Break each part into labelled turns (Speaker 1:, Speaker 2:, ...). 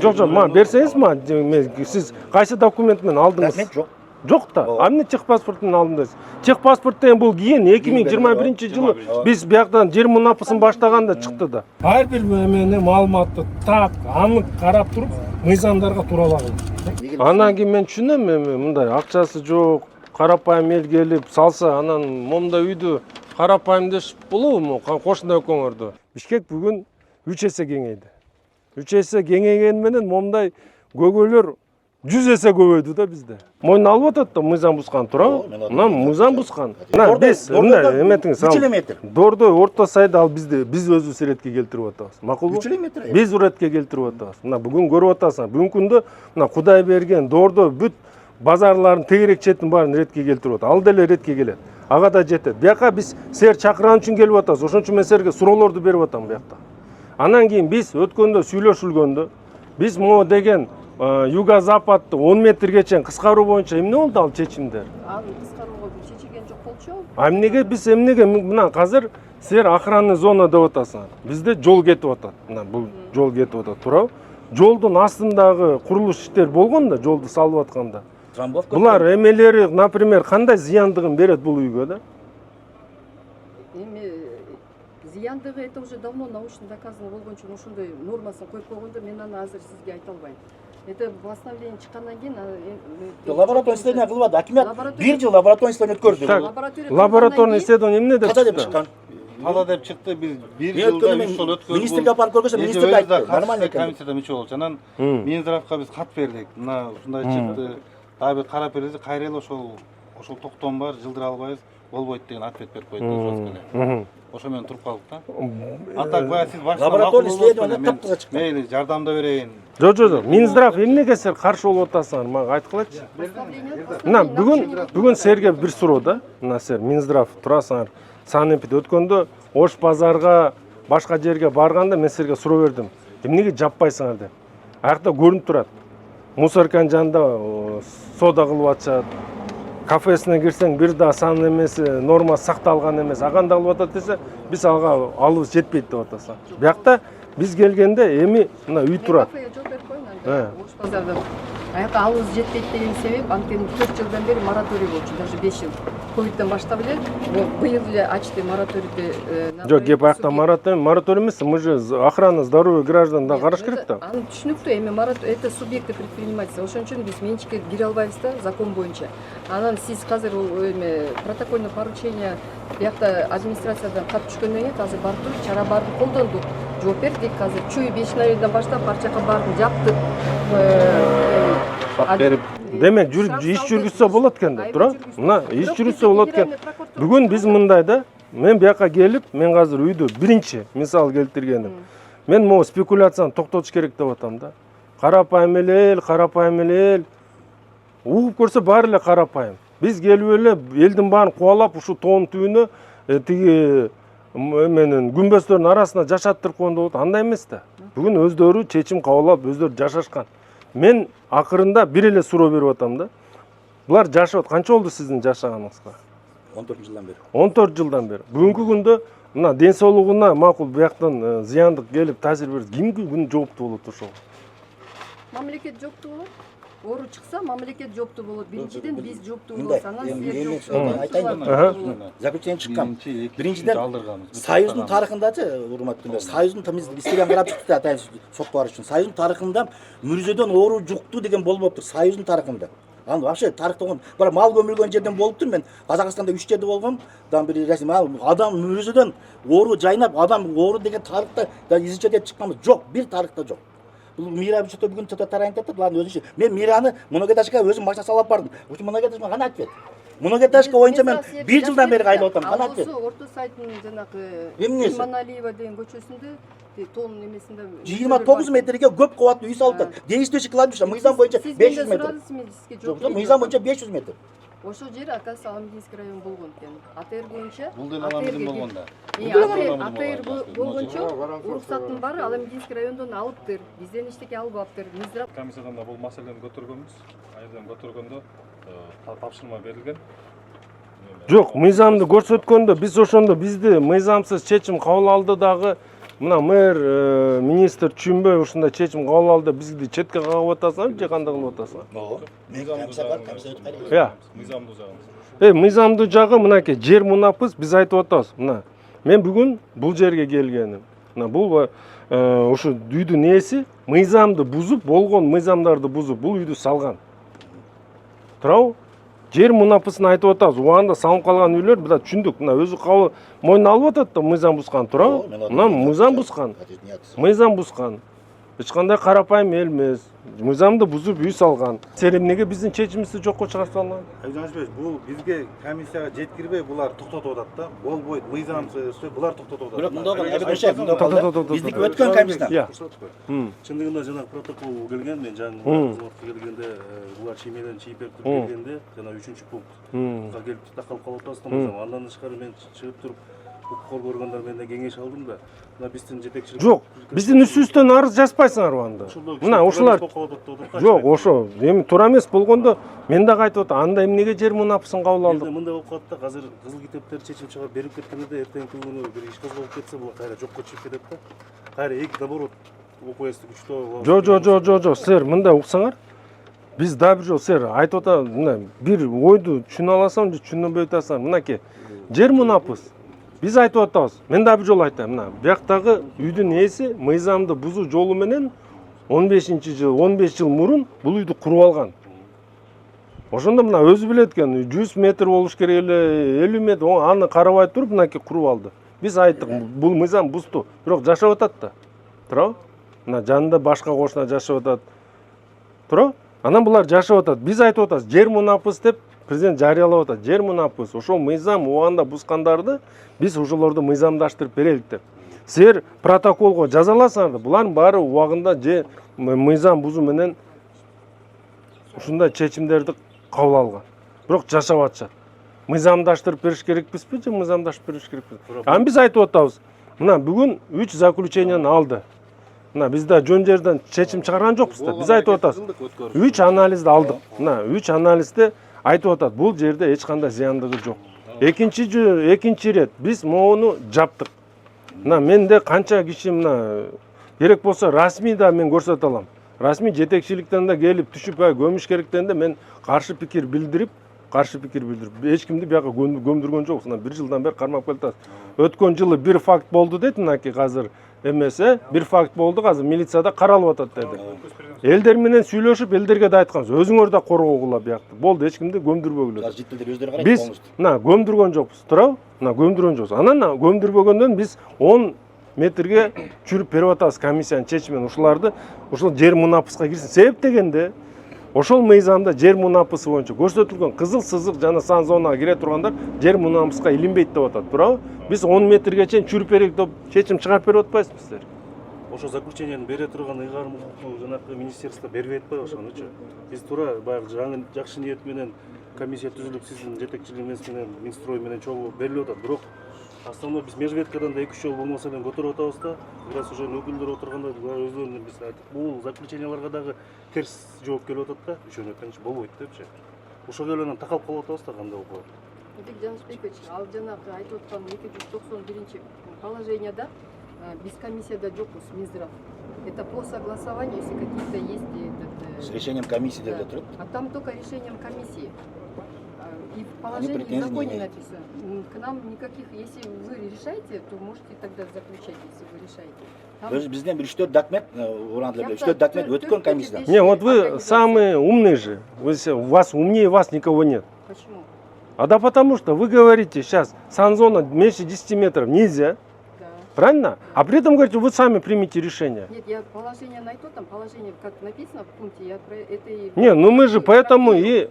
Speaker 1: Жок, мага берсеңиз, сиз кайсы документ менен алдыңыз?
Speaker 2: Мен жок.
Speaker 1: Жок да. Эмне чек паспорт менен алдыңыз? Чек паспорт деген бул кийин 2021-жылы биз бияктан жер мунапысын баштаганда чыкты да. Ар бир эмени маалыматты так, анык карап туруп, мыйзамдарга туралагын. Анан кийин мен түшүнөм, мындай акчасы жок, карапайым эл келип салса, анан момундай үйдү карапайым деш болобу кошуна экөөңөрдү. Бишкек бүгүн 3 эсе кеңейди. 3 эсе кеңейгени менен момундай көйгөйлөр 100 эсе көбөйдү да бизде. Мойнун алып атат да мыйзам бускан, туурабы? Мына мыйзам бускан. Мына биз мындай эметиңиз ал. Дордой орто сайды ал биз өзүбүз иретке келтирип атабыз. Макулбу? Биз иретке келтирип атабыз. Мына бүгүн көрүп атасың. Бүгүнкү күндө мына Кудай берген дордой бүт базарлардын тегерек четин баарын иретке келтирип атат. Ал деле иретке келет. Ага да жетет. Бияка биз силер чакырган үчүн келип атабыз. Ошон үчүн мен силерге суроолорду берип атам буякта. Анан кийин биз өткөндө сүйлөшүлгөндө биз могу деген юго-западты 10 метрге чейин кыскаруу боюнча эмне болду ал чечимдер?
Speaker 3: Ал кыскарууга чечилген жок болчу.
Speaker 1: Эмнеге биз эмнеге мына азыр силер охранный зона деп атасыңар. Бизде жол кетип атат. Мына бул жол кетип атат, туурабы? Жолдун астындагы курулуш иштер болгон да, жолду салып атканда. Булар эмелери, например, кандай зыяндыгын берет бул үйгө да?
Speaker 3: Зыяндыгы это уже давно научно доказано болгон үчүн ошондой нормасын коюп койгондо мен аны азыр сизге айта албайм. Это постановление чыккандан кийин
Speaker 2: лабораторный исследование кылып атты. Акимат 1 жыл лабораторный исследование өткөрдү.
Speaker 1: Лабораторный исследование эмне деп
Speaker 2: чыккан?
Speaker 4: Тала деп чыкты. Биз 1 жылда 3 жыл өткөрдүк.
Speaker 2: Министрге апарып көргөзсөм, министр айтты. Нормально экен.
Speaker 4: Комиссияда мүчө болчу. Анан Минздравга биз кат бердик. Мына ушундай чыкты. Дагы бир карап берди. Кайра эле ошол токтом бар, жылдыра албайбыз, болбойт деген ответ берип койду. Ошо менен туруп калдык да. Атак бая сиз башка
Speaker 2: лабораторный исследование таптыга чыкты.
Speaker 4: Мейли, жардам да берейин.
Speaker 1: Жок. Минздрав эмнеге силер каршы болуп атасыңар? Мага айткылачы. Мына бүгүн силерге бир суроо да. Мына силер Минздрав турасыңар. Санэпид өткөндө Ош базарга, башка жерге барганда мен силерге суроо бердим. Эмнеге жаппайсыңар деп. Аякта көрүнүп турат. Мусорканын жанында сода кылып атышат. Кафесине кирсең бир да сан эмеси, норма сакталган эмес. Аганда алып атат десе, биз ага алыбыз жетпейт деп атасың. Биякта биз келгенде эми мына үй турат.
Speaker 3: Кафеге жооп берип коюңар. Ош базарда. Аяка алыбыз жетпейт деген себеп анткени 4 жылдан бери мораторий болчу, даже 5 жыл. Ковидтен баштап эле быйыл эле ачты мораторийди.
Speaker 1: Жок, кеп аякта мораторий эмес, мы же охрана здоровья граждан да караш керек да.
Speaker 3: Аны түшүнүктүү, эми мораторий это субъекты предпринимательства. Ошон үчүн биз менчикке кире албайбыз да, закон боюнча. Анан сиз азыр эме протокольный поручение биякта администрациядан кат түшкөндөн кийин азыр барып туруп чара баарын колдондук. Жооп бердик азыр чүй 5 ноябрдан баштап барчака баарын жаптык.
Speaker 1: Демек иш жүргүзсө болот экен да, туура? Мына иш жүргүзсө болот экен. Бүгүн биз мындай да, мен бияка келип, мен азыр үйдү биринчи мисал келтиргеним. Мен могу спекуляцияны токтотуш керек деп атам да. Карапайым эле угуп көрсө баары эле карапайым. Биз келип эле элдин баарын кубалап ушу тоонун түбүнө тиги менен күмбөздөрдүн арасына жашаттырып койгондо болот. Андай эмес да. Бүгүн өздөрү чечим кабыл алып, өздөрү жашашкан. Мен акырында бир эле суроо берип атам да. Булар жашап канча болду сиздин жашаганыңызга?
Speaker 2: 14 жылдан бери.
Speaker 1: 14 жылдан бери. Бүгүнкү күндө мына ден соолугуна макул бияктан зыяндык келип таасир берсе, кимге күн жооптуу болот ошого?
Speaker 3: Мамлекет жооптуу болот. Оору чыкса, мамлекет жооптуу болот. Биринчиден биз жооптуу болобуз. Анан силер жооптуу.
Speaker 2: Заключение чыккан. Биринчиден Союздун тарыхындачы, урматтуулар, Союздун биз историяны карап чыктык атайын сотко барыш үчүн. Союздун тарыхында мүрүзөдөн оору жукту деген болбоптур. Союздун тарыхында. Аны вообще тарыхта бара мал көмүлгөн жерден болуптур. Мен Казакстанда 3 жерде болгом. Бир расим адам мүрүзөдөн оору жайнап, адам оору деген тарыхта изичеде чыкканбыз жок. Бир тарыхта жок. Бул Мира бүчөтө бүгүн тарайын деп булардын өзүнчө. Мен Мираны Моногеташка өзүм машина салып бардым. Ушул Моногеташка кана ответ? Моногеташка боюнча мен 1 жылдан бери кайлап атам. Кана ответ?
Speaker 3: Орто сайтынын жанагы
Speaker 2: Эмнеси?
Speaker 3: Иманалиева деген көчөсүндө тоонун эмесинде
Speaker 2: 29 метрге көп кабаттуу үй салыптыр. Действующий кладбище мыйзам боюнча 500 метр. Жок, мыйзам боюнча 500 метр.
Speaker 3: Ошол жер оказывается Аламединский район болгон экен. АТР боюнча
Speaker 4: Бул деле Аламедин болгонда.
Speaker 3: АТР болгончо уруксаттын баары Аламединский райондон алыптыр. Бизден эчтеке албаптыр. Минздрав
Speaker 5: комиссиядан да бул маселени көтөргөнбүз. Айдан көтөргөндө тапшырма берилген.
Speaker 1: Жок, мыйзамды көрсөткөндө биз ошондо бизди мыйзамсыз чечим кабыл алды дагы мына мэр, министр түшүнбөй ушундай чечим кабыл алды, бизди четке кагып атасыңар же кандай кылып атасыңар?
Speaker 2: Ооба. Мен комиссия бар, комиссия өтүп кайрайбыз.
Speaker 1: Иә.
Speaker 5: Мыйзамдуу жагын.
Speaker 1: Мыйзамдуу жагы мынакей жер мунапыс, биз айтып атабыз. Мына мен бүгүн бул жерге келгеним. Мына бул ушу үйдүн ээси мыйзамды бузуп, болгон мыйзамдарды бузуп, бул үйдү салган. Туурабы? Жер мунапысын айтып атабыз. Убагында салынып калган үйлөр бизда түшүндүк. Мына өзү кабыл мойнуна алып атат да мыйзам бузган, туурабы? Мына мыйзам бузган. Мыйзам бузган. Эч кандай карапайым эл эмес. Мыйзамды бузуп үй салган. Сен эмнеге биздин чечимибизди жокко чыгарып салган?
Speaker 4: Айжанышбек, бул бизге комиссияга жеткирбей булар токтотуп атат да. Болбойт, мыйзамсыз булар токтотуп атат.
Speaker 2: Бирок биздики өткөн комиссия.
Speaker 6: Чындыгында жана протокол келген, мен жаңы кызматка келгенде, булар чиймеден чийип берип келгенде, жана 3-чү пунктка келип такалып калып атасыздар. Андан тышкары мен чыгып туруп укук коргоо органдар менен кеңеш алдым да. Мына биздин жетекчилик.
Speaker 1: Жок, биздин үстүбүздөн арыз жазбайсыңарбы анда? Мына ушулар. Жок, ошо эми туура эмес болгондо мен дагы айтып атам, анда эмнеге жер мунапысын кабыл алдык?
Speaker 6: Мындай болуп калат да, азыр кызыл китептер чечим чыгарып берип кеткенде эртеңки күнү бир иш козголуп кетсе, бул кайра жокко чыгып кетет да. Кайра эки наоборот ОКС'ти күчтөө.
Speaker 1: Жок, силер мындай уксаңар. Биз да бир жол силер айтып атам, мына бир ойду түшүнө аласың же түшүнбөй атасың. Мынакей жер мунапыс. Биз айтып атабыз. Мен да бир жол айтам. Мына бияктагы үйдүн ээси мыйзамды бузуу жолу менен 15 жыл мурун бул үйдү куруп алган. Ошондо мына өзү билет экен, 100 метр болуш керек эле, 50 метр, аны карабай туруп мынакей куруп алды. Биз айттык, бул мыйзам бузду, бирок жашап атат да. Туурабы? Мына жанында башка кошуна жашап атат. Туурабы? Анан булар жашап атат. Биз айтып атабыз, жер мунапыс деп президент жарыялап атат. Жер мунапыс, ошол мыйзам убагында бузгандарды биз ошолорду мыйзамдаштырып берелик деп. Силер протоколго жазаласаңар, булардын баары убагында же мыйзам бузуу менен ушундай чечимдерди кабыл алган. Бирок жашап атышат. Мыйзамдаштырып бериш керекпизби же мыйзамдаштырып бериш керекпиз? Аны биз айтып атабыз. Мына бүгүн 3 заключенияны алды. Мына биз да жөн жерден чечим чыгарган жокпуз да. Биз айтып атабыз. 3 анализди алдык. Мына 3 анализде айтып атат, бул жерде эч кандай зыяндыгы жок. Экинчи рет биз моуну жаптык. Мына менде канча киши мына керек болсо расмий да мен көрсөтө алам. Расмий жетекчиликтен да келип түшүп көмүш керек дегенде мен каршы пикир билдирип эч кимди бияка көмдүргөн жокпуз. Мына 1 жылдан бери кармап келатат. Өткөн жылы бир факт болду дейт, мынакей азыр эмесе бир факт болду, азыр милицияда каралып атат деди. Элдер менен сүйлөшүп, элдерге да айтканбыз, өзүңөр да коргогула биякты. Болду, эч кимди көмдүрбөгүлө.
Speaker 2: Жителдер өздөрү карайт.
Speaker 1: Биз мына көмдүргөн жокпуз, туурабы? Мына көмдүргөн жокпуз. Анан көмдүрбөгөндөн биз 10 метрге чүрүп берип атабыз комиссиянын чечимимен ушуларды, ушул жер мунапыска кирсин. Себеп дегенде ошол мыйзамда жер мунапысы боюнча көрсөтүлгөн кызыл сызык жана сан зонага кире тургандар жер мунапыска илинбейт деп атат, туурабы? Биз 10 метрге чейин чүрүп берейик деп чечим чыгарып берип атпайсызбы силер?
Speaker 6: Ошо заключенияны бере турган ыйгарым укукту жанакы министерство бербей атпайбы ошонучу? Биз туура баягы жаңы жакшы ниет менен комиссия түзүлүп, сиздин жетекчилигиңиз менен Минстрой менен чогуу берилип атат. Бирок основной биз межветкадан да 2-3 жолу болмаса эле көтөрүп атабыз да. Бир аз уже өкүлдөр отурганда өздөрүнүн биз айттык, бул заключенияларга дагы терс жооп келип атат да. Ошону конечно болбойт депчи. Ошого эле такалып калып атабыз да, кандай болот.
Speaker 3: Жанышбекович, ал жанагы айтып аткан 291 положенияда без комиссияда жокпуз, Минздрав. Это по согласованию, если какие-то есть
Speaker 2: С решением комиссии
Speaker 3: да.
Speaker 2: деп турат.
Speaker 3: А там только решением комиссии. И в положении в законе написано. К нам никаких, если вы решаете, то можете тогда заключать, если вы решаете.
Speaker 2: Бизден бир 3-4 документ, урандылар 3-4 документ өткөн комиссиядан.
Speaker 1: Не, вот вы самые умные же. У вас умнее вас никого нет.
Speaker 3: Почему?
Speaker 1: А да потому что вы говорите, сейчас санзона меньше 10 метров нельзя.
Speaker 3: Да.
Speaker 1: Правильно? А при этом говорите, вы сами примите решение.
Speaker 3: Нет, я положение найду, там положение, как написано в пункте, я про это и...
Speaker 1: Не, ну мы же поэтому и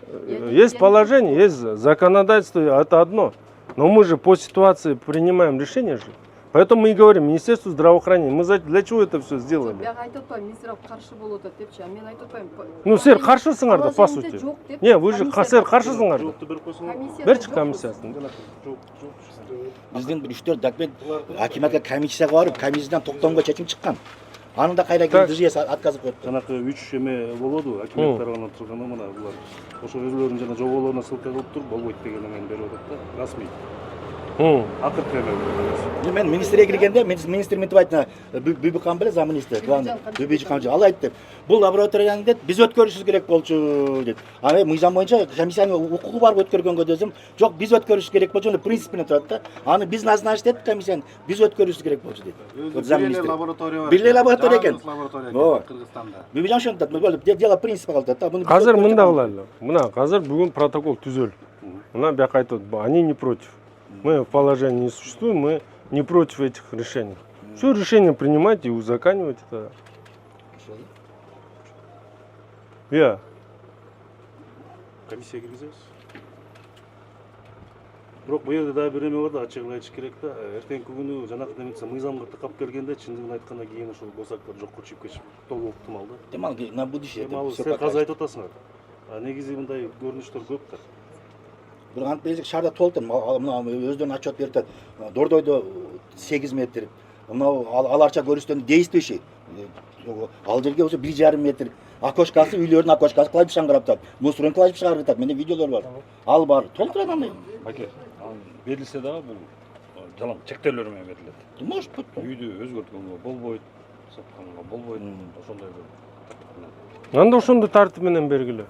Speaker 1: есть положение, есть законодательство, это одно. Но мы же по ситуации принимаем решение же. Поэтому мы и говорим, Министерство здравоохранения, мы для чего это все сделали?
Speaker 3: Я айтпайм, Минздрав каршы болуп атат депчи, а мен айтпайм.
Speaker 1: Ну, силер каршысыңар да, по сути. Не, вы же силер каршысыңар да. Берчи комиссиясын.
Speaker 2: Биздин 3-4 документ акиматка комиссияга барып, комиссиядан токтомго чечим чыккан. Аны да кайра кирди же отказып коюпту.
Speaker 6: Жанакы 3 эме болоду, акиматтар гана турганда мына булар ошо өзлөрүнүн жана жоболоруна ссылка кылып туруп болбойт деген эмени берип атат да, расмий. акыркы эме
Speaker 2: Мен министрге келгенде министр мынтип айтты, Бүйбүкхан беле замминистр, главный Бүйбүкхан ал айтты. Бул лабораторияны дейт, биз өткөрүшүбүз керек болчу дейт. А мен мыйзам боюнча комиссиянын укугу бар өткөргөнгө десем, жок, биз өткөрүшүбүз керек болчу, аны принципине турат да. Аны биз назначить дейт комиссияны, биз өткөрүшүбүз керек болчу дейт.
Speaker 4: Замминистр лаборатория бар.
Speaker 2: Бирдей лаборатория экен.
Speaker 4: Лаборатория Кыргызстанда.
Speaker 2: Бүйбүкхан ошентип, дело принципе калат да.
Speaker 1: Азыр мында кылайлы. Мына азыр бүгүн протокол түзөлдү. Мына бияк айтат, они не против. Мы в положении не существуем, мы не против этих решений. Все решение принимайте и узаконивайте тогда. Я.
Speaker 6: комиссия киргизебиз. Бирок бул жерде дагы бир эме бар да, ачыгын айтыш керек да. Эртеңки күнү жанакы деметсе мыйзамга тыкап келгенде чындыгын айтканда кийин ошол босактар жокко чыгып кетиши толук ыктымал да.
Speaker 2: Демал на будущее.
Speaker 6: Ал сен азыр айтып атасыңар. Негизи мындай көрүнүштөр көп да.
Speaker 2: Бирок антип элек шаарда толтур. Мына өздөрүнүн отчет берип атат. Дордойдо 8 метр. Мына аларча көрүштөн действующий. Ал жерге болсо 1,5 метр. Окошкасы, үйлөрдүн окошкасы кылайбышан карап турат. Мусорун кылайбыш чыгарып атат. Менде видеолор бар. Ал бар. Толтурат андай.
Speaker 5: Аке, берилсе дагы бул жалаң чектелер менен берилет.
Speaker 2: Может быть.
Speaker 5: Үйдү өзгөрткөнгө болбойт, сатканга болбойт, ошондой бир.
Speaker 1: Анда ошондой тартип менен бергиле.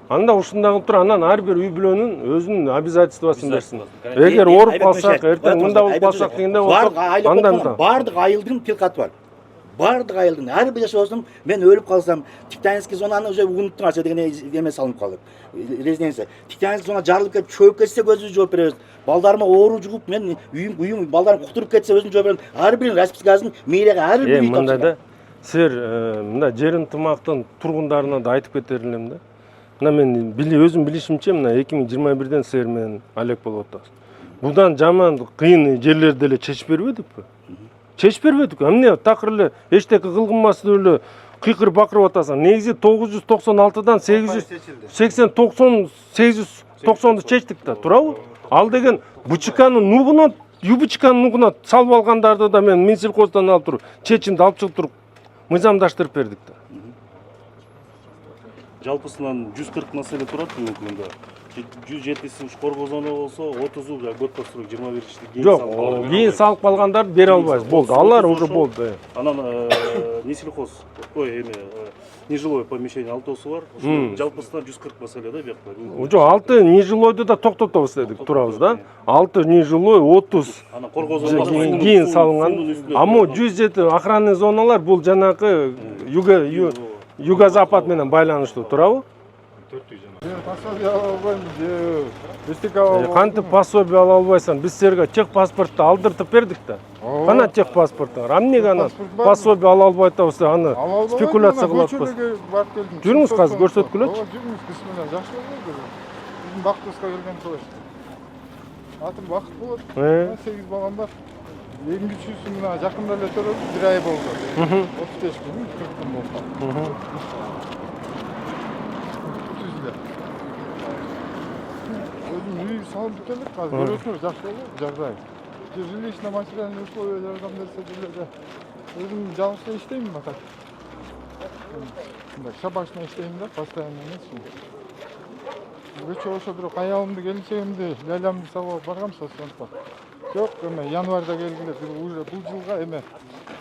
Speaker 1: Анда ушундай кылып туруп анан ар бир үй бүлөнүн өзүнүн обязательствосын берсин. Эгер ооруп калсак, эртең мында болуп калсак дегенде болсок, анда
Speaker 2: бардык айылдын тилкаты бар. Бардык айылдын ар бир жашоосун мен өлүп калсам, Тиктанский зонаны уже унуттуң ача деген эме салынып калды. Резиденция. Тиктанский зона жарылып кетип чөйүп кетсе өзүбүз жооп беребиз. Балдарыма оору жугуп мен үйүм балдарым куктуруп кетсе өзүм жооп берем. Ар биринин распискасын мэрияга ар бир үй
Speaker 1: мындай да силер мында жер ынтымактын тургундарына да айтып кетер элем да. Мына мен өзүм билишимче мына 2021ден силер менен алек болуп атабыз. Будан жаман кыйын жерлерди деле чечип бербедикпи? Чечип бербедик. Эмне такыр эле эчтеке кылгынмастуу эле кыйкыр бакырып атасың. Негизи 996дан 890 чечтик да, туурабы? Ал деген БЧКнын нугуна, ЮБЧКнын нугуна салып алгандарды да мен Минсельхоздон алып туруп, чечимди алып чыгып туруп мыйзамдаштырып бердик да.
Speaker 6: Жалпысынан 140 маселе турат бүгүнкү күндө. 107си уш коргоо зона болсо, 30у год срок 21-чи
Speaker 1: Жок, кийин салып калгандарды бере албайбыз. Болду, алар уже болду.
Speaker 6: Анан Несельхоз, нежилой помещение 6оосу бар. Жалпысынан 140 маселе да биякта.
Speaker 1: Жок, 6 нежилойду да токтотобуз дедик, турабыз да. 6 нежилой, 30
Speaker 6: анан коргоо зонасы
Speaker 1: кийин салынган. Ама 107 охранный зоналар бул жанакы юго-запад менен байланыштуу, турабы?
Speaker 7: Пособие ала албайбыз,
Speaker 1: Кантип пособие ала албайсың? Биз силерге чек паспортту алдыртып бердик да. Кана чек паспортту бар? Эмнеге аны пособие ала албай атабыз, аны спекуляция кылып атпайсыз? Жүрүңүз азыр көрсөткүлөчү.
Speaker 7: Жүрүңүз, бисмилла, жакшы болду. Биздин бактыбызга келген кылыш. Атым бакыт болот. 8 балам бар. Эң кичүүсү мына жакында эле төлөдүк, 1 ай болду. 35 күн, 40 күн болду. Өзүм үй салып бүттелик, азыр көрөсүңөр, жакшы болду, жагдай. Жилищный материальный условия жардам берсе деле өзүм жалгыз иштейм атат. Мындай шабашный иштейм да, постоянно эмес. Көчө ошо бирок аялымды, келинчегимди, лялямды салып баргам соцфондко. Жок, эме январда келгиле, уже бул жылга эме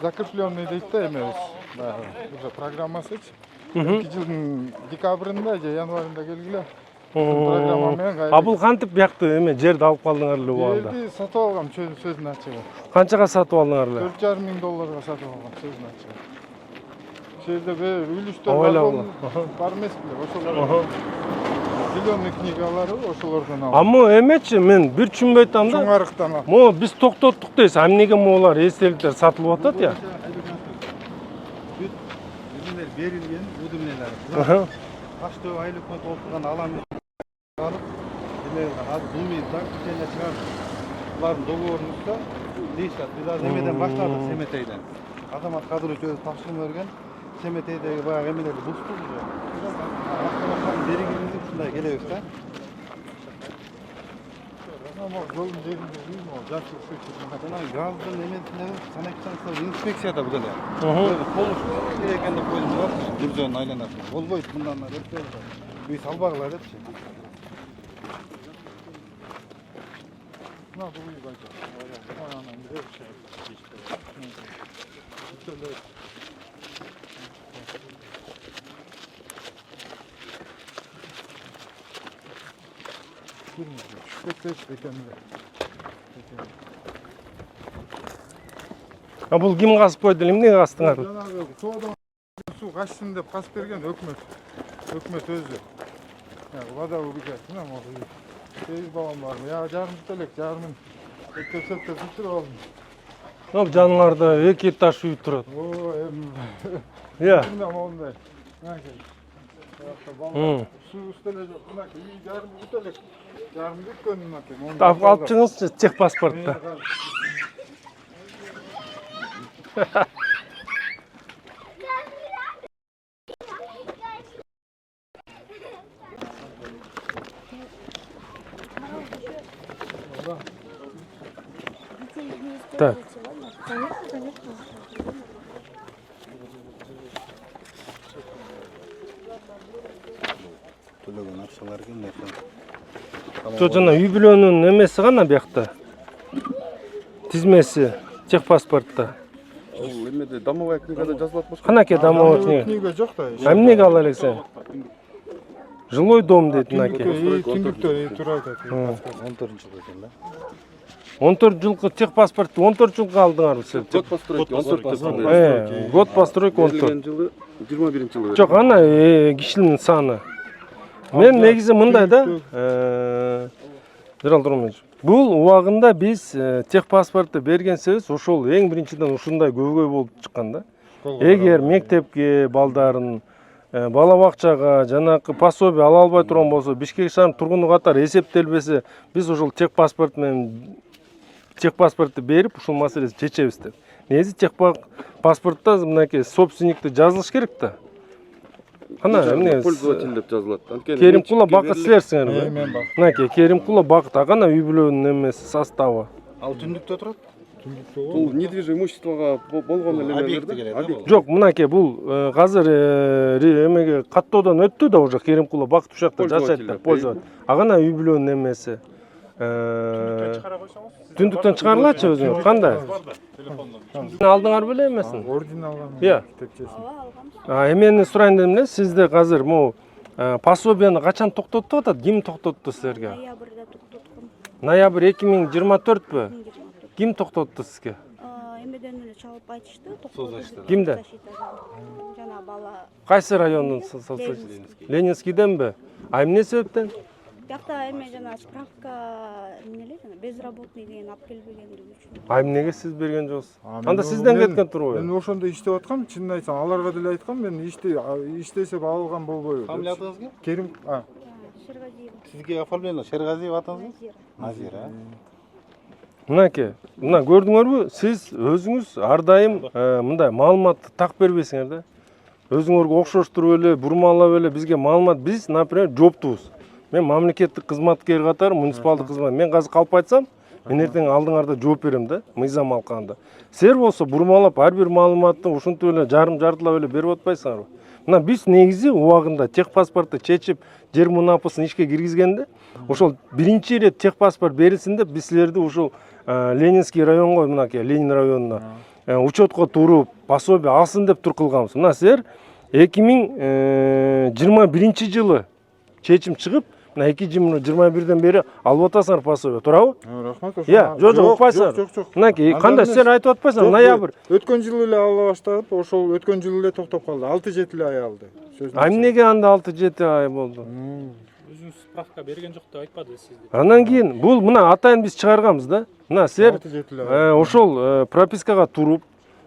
Speaker 7: закрепленный дейт да эме уже программасычы. 2 жылдын декабрында же январында келгиле. Программа менен кайра.
Speaker 1: А бул кантип биякты эме жерди алып калдыңар эле убагында?
Speaker 7: Жерди сатып алгам, сөзүн ачыгы.
Speaker 1: Канчага сатып алдыңар эле?
Speaker 7: $4,500 сатып алгам, сөзүн ачыгы. Жерде үлүштөр бар эмес беле, ошолор. Зеленый книгалары ошолордон алдым.
Speaker 1: Ама эмечи мен бир түшүнбөй атам да.
Speaker 7: Чоңарыктан алдым.
Speaker 1: Мо биз токтоттук дейсиз, эмнеге могулар эстеликтер сатылып атат я?
Speaker 4: Эмелер берилген, удумнелер. Таштөө айлыкка толтурган алам алып, эме азыр бул менен заключение чыгарып, булардын договорунда дейишет. Биз азыр эмеден баштадык, Семетейден. Азамат Кадырович өзү тапшырма берген. Семетейдеги баягы эмелерди буздук уже. Беригибизди ушундай келебиз да.
Speaker 7: Жолдун жеринде үйүм бар, жакшы сүйүктүү.
Speaker 4: Жана газдын эмесине санэкчиянсыз инспекцияда бул эле. Полуш керек экен деп койдум да, жүргөн айланат. Болбойт мындан ары өтпөйт. Үй салбагыла депчи.
Speaker 7: Мына буй байка. Анан бир şey.
Speaker 1: Бул ким касып койду? Эмне кастыңар?
Speaker 7: Жанагы тоодан суу качсын деп касып берген өкмөт. Өкмөт өзү. Вода убегает. Мына могу. Сегиз балам бар. Я жарым элек, жарымын. Өткөсөктө бүтүрүп алдым.
Speaker 1: Жаныңарда 2 этаж үй турат.
Speaker 7: О,
Speaker 1: Иә.
Speaker 7: Мына мондай. Суу үстеле жок. Мына үй жарым бүтүлек. Жарым бүткөн мына.
Speaker 1: Алып чыгыңызчы техпаспортто. Так.
Speaker 4: төлөгөн акчалар келмей
Speaker 1: Жо жана үй бүлөнүн эмеси гана биякта. Тизмеси техпаспортто.
Speaker 8: Ол эмеде домовая книгада жазылат болчу.
Speaker 1: Канаке домовой книга.
Speaker 7: Книга жок да.
Speaker 1: Эмнеге ала элексиң? Жилой дом дейт мынаке.
Speaker 7: Түндүктө тура айтат.
Speaker 2: 14-жылы экен да.
Speaker 1: 14 жылкы техпаспортты 14 жылга алдыңарбы сиз?
Speaker 8: Год постройки 14
Speaker 1: Год постройки 14.
Speaker 8: жылы 21 жылы.
Speaker 1: Жок, ана кишинин саны. Мен негизи мындай да. Жырал Турманович. Бул убагында биз техпаспортты берген себебибиз ошол эң биринчиден ушундай көйгөй болуп чыккан да. Эгер мектепке балдарын бала бакчага жанакы пособие ала албай турган болсо, Бишкек шаарынын тургуну катары эсептелбесе, биз ошол техпаспорт менен техпаспортты берип ушул маселесин чечебиз деп. Негизи техпаспортто мынакей собственникти жазылыш керек да. Ана эмне
Speaker 8: пользователь деп жазылат.
Speaker 1: Керимкула Бакыт силерсиңерби?
Speaker 7: Мен бак.
Speaker 1: Мынакей Керимкула Бакыт акана үй бүлөнүн эмеси составы.
Speaker 4: Ал түндүктө турат?
Speaker 8: Бул недвижимое имуществого болгон
Speaker 4: Объекти
Speaker 8: эле.
Speaker 4: келет да.
Speaker 1: Жок, мынакей бул азыр эмеге каттоодон өттү да уже Керимкула Бакыт ушакта жашайт да, пользователь. Агана үй бүлөнүн эмеси. Түндүктөн чыгарылачы өзүңөр кандай? Алдыңар беле эмесин?
Speaker 7: Оригиналга.
Speaker 1: Иә. Эмени сурайын дедим эле, сизде азыр могу пособияны качан токтоттуп атат? Ким токтотту силерге?
Speaker 9: Ноябрда токтоткон.
Speaker 1: Ноябрь 2024-пү? Ким токтотту сизге?
Speaker 9: Эмеден эле чалып айтышты, токтоту.
Speaker 1: Кимден?
Speaker 9: Жана бала.
Speaker 1: Кайсы райондун? Ленинскийденби? А эмне себептен?
Speaker 9: Бияқта эме жана справка эмнеле жана безработный деген алып келбегендиги үчүн.
Speaker 1: А эмнеге сиз берген жоксуз? Анда сизден кеткен турбайбы?
Speaker 7: Мен ошондо иштеп аткам, чынын айтсам, аларга деле айткам, мен иштесе алган болбойбу.
Speaker 4: Фамилия атыңыз ким?
Speaker 7: Керим,
Speaker 9: Шергазиев.
Speaker 4: Сизге оформлено Шергазиев атыңыз ким?
Speaker 9: Назир.
Speaker 4: Назир,
Speaker 1: Мынакей, мына көрдүңөрбү? Сиз өзүңүз ар дайым мындай маалыматты так бербейсиңер да. Өзүңөргө окшоштуруп эле, бурмалап эле бизге маалымат, биз, например, жооптубуз. Мен мамлекеттик кызматкер катары, муниципалдык кызмат. Мен азыр калып айтсам, мен эртең алдыңарда жооп берем да, мыйзам алканда. Силер болсо бурмалап ар бир маалыматты ушинтип эле жартылап эле берип атпайсыңарбы? Мына биз негизи убагында техпаспортты чечип, жер мунапысын ишке киргизгенде, ошол биринчи ирет техпаспорт берилсин деп биз силерди ушул Ленинский районго, мынакей Ленин районуна учетко туруп, пособие алсын деп тур кылганбыз. Мына силер 2021 жылы чечим чыгып, мына 2021ден бери алып атасыңар пособие, туурабы?
Speaker 7: Рахмат.
Speaker 1: Иә, жок, укпайсыңар. Мынакей, кандай силер айтып атпайсыңар, ноябрь.
Speaker 7: Өткөн жылы эле ала баштап, ошол өткөн жылы эле токтоп калды. 6-7 ай алды.
Speaker 1: А эмнеге анда 6-7 ай болду?
Speaker 5: Өзүңүз справка берген жок деп айтпады сизде.
Speaker 1: Андан кийин бул мына атайын биз чыгарганбыз да. Мына силер
Speaker 7: 6-7 ай.
Speaker 1: ошол пропискага туруп,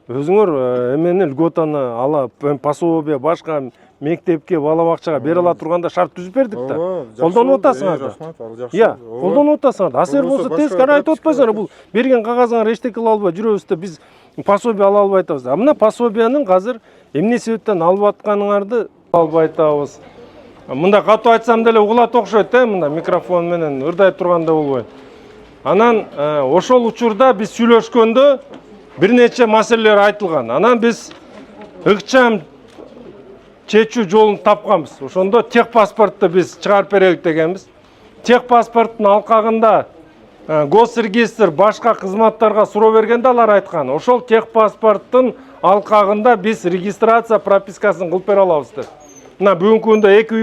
Speaker 1: өзүңөр эмени льготаны ала, пособие башка мектепке, бала бакчага бере ала турганда шарт түзүп бердик да. Колдонуп атасыңар да. Иә, колдонуп атасыңар да. А силер болсо тескери айтып атпайсыңар, бул берген кагазыңар эчтеке кыла албай жүрөбүз да, биз пособие ала албай атабыз. А мына пособиянын азыр эмне себептен алып атканыңарды албай атабыз. Мында катуу айтсам деле угулат окшойт да, мында микрофон менен ырдай турганда болбойт. Анан ошол учурда биз сүйлөшкөндө бир нече маселелер айтылган. Анан биз ыкчам чечүү жолун тапканбыз. Ошондо техпаспортты биз чыгарып берелик дегенбиз. Техпаспорттун алкагында госрегистр башка кызматтарга суроо бергенде алар айткан ошол техпаспорттун алкагында биз регистрация пропискасын кылып бере алабыз деп. Мына бүгүнкү күндө эки